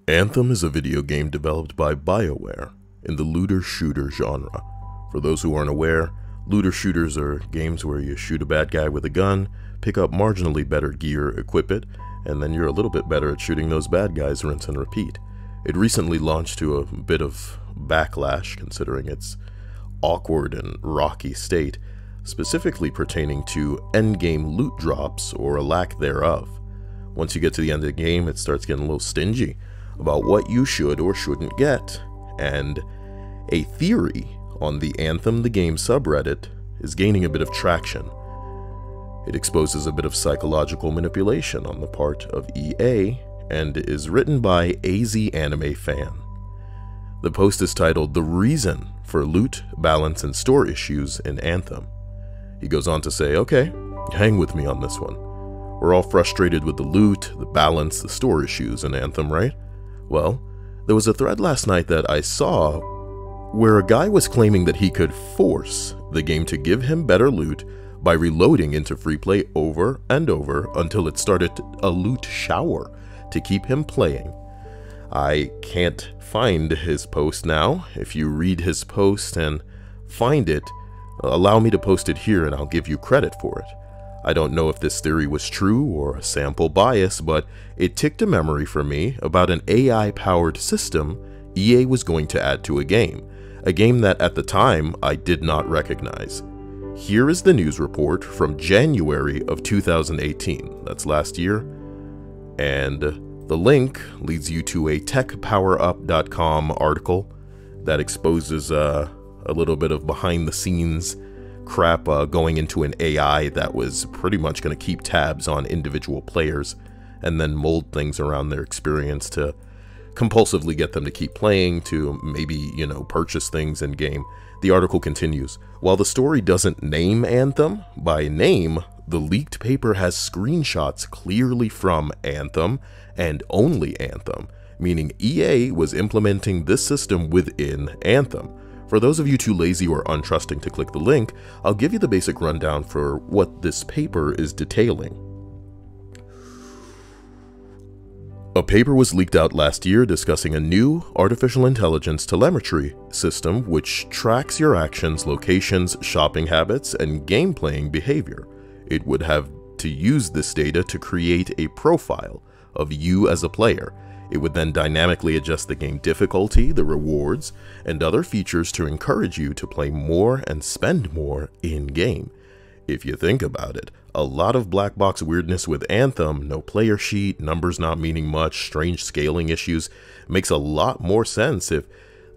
Anthem is a video game developed by BioWare in the looter-shooter genre. For those who aren't aware, looter shooters are games where you shoot a bad guy with a gun, pick up marginally better gear, equip it, and then you're a little bit better at shooting those bad guys, rinse and repeat. It recently launched to a bit of backlash considering its awkward and rocky state, specifically pertaining to endgame loot drops or a lack thereof. Once you get to the end of the game, it starts getting a little stingy about what you should or shouldn't get, and a theory on the Anthem the Game subreddit is gaining a bit of traction. It exposes a bit of psychological manipulation on the part of EA and is written by AZ Anime Fan. The post is titled "The Reason for Loot, Balance, and Store Issues in Anthem." He goes on to say, okay, hang with me on this one. We're all frustrated with the loot, the balance, the store issues in Anthem, right? Well, there was a thread last night that I saw where a guy was claiming that he could force the game to give him better loot by reloading into free play over and over until it started a loot shower to keep him playing. I can't find his post now. If you read his post and find it, allow me to post it here and I'll give you credit for it. I don't know if this theory was true or a sample bias, but it ticked a memory for me about an AI-powered system EA was going to add to a game that at the time I did not recognize. Here is the news report from January of 2018, that's last year, and the link leads you to a techpowerup.com article that exposes a little bit of behind-the-scenes crap going into an AI that was pretty much going to keep tabs on individual players and then mold things around their experience to compulsively get them to keep playing, to maybe, purchase things in game. The article continues. While the story doesn't name Anthem by name, the leaked paper has screenshots clearly from Anthem and only Anthem, meaning EA was implementing this system within Anthem. For those of you too lazy or untrusting to click the link, I'll give you the basic rundown for what this paper is detailing. A paper was leaked out last year discussing a new artificial intelligence telemetry system which tracks your actions, locations, shopping habits, and game playing behavior. It would have to use this data to create a profile of you as a player. It would then dynamically adjust the game difficulty, the rewards, and other features to encourage you to play more and spend more in-game. If you think about it, a lot of black box weirdness with Anthem, no player sheet, numbers not meaning much, strange scaling issues, makes a lot more sense if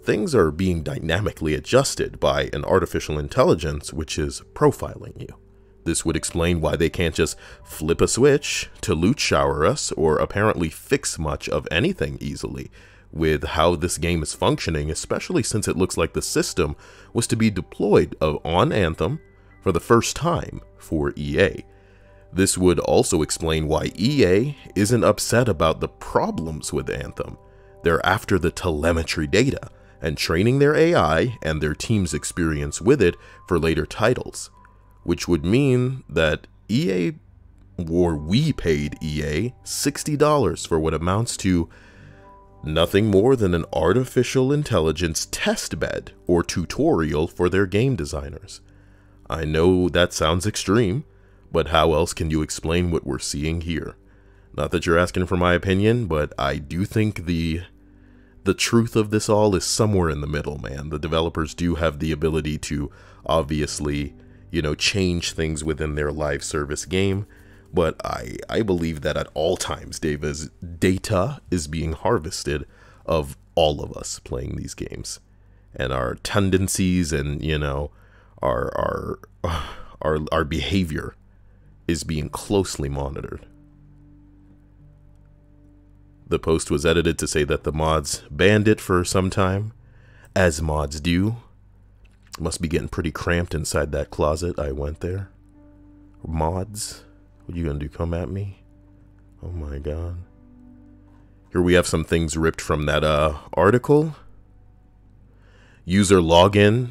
things are being dynamically adjusted by an artificial intelligence which is profiling you. This would explain why they can't just flip a switch to loot shower us or apparently fix much of anything easily with how this game is functioning, especially since it looks like the system was to be deployed on Anthem for the first time for EA. This would also explain why EA isn't upset about the problems with Anthem. They're after the telemetry data and training their AI and their team's experience with it for later titles, which would mean that we paid EA $60 for what amounts to nothing more than an artificial intelligence testbed or tutorial for their game designers. I know that sounds extreme, but how else can you explain what we're seeing here? Not that you're asking for my opinion, but I do think the truth of this all is somewhere in the middle, man. The developers do have the ability to obviously change things within their live service game, but I believe that at all times data is being harvested of all of us playing these games, and our tendencies and our behavior is being closely monitored. The post was edited to say that the mods banned it for some time, as mods do. Must be getting pretty cramped inside that closet. I went there. Mods? What you gonna do, come at me? Oh my god. Here we have some things ripped from that article. User login,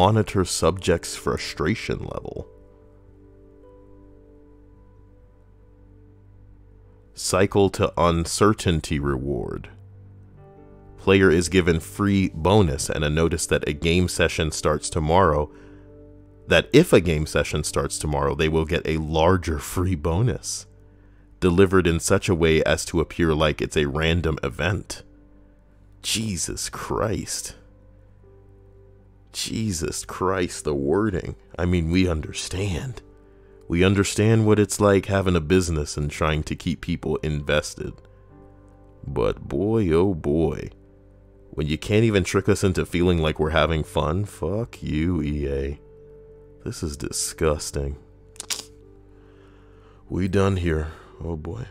monitor subjects' frustration level. Cycle to uncertainty reward. Player is given free bonus and a notice that a game session starts tomorrow. That if a game session starts tomorrow, they will get a larger free bonus, delivered in such a way as to appear like it's a random event. Jesus Christ. Jesus Christ, the wording. I mean, we understand. We understand what it's like having a business and trying to keep people invested. But boy, oh boy, when you can't even trick us into feeling like we're having fun, fuck you, EA. This is disgusting. We done here. Oh boy.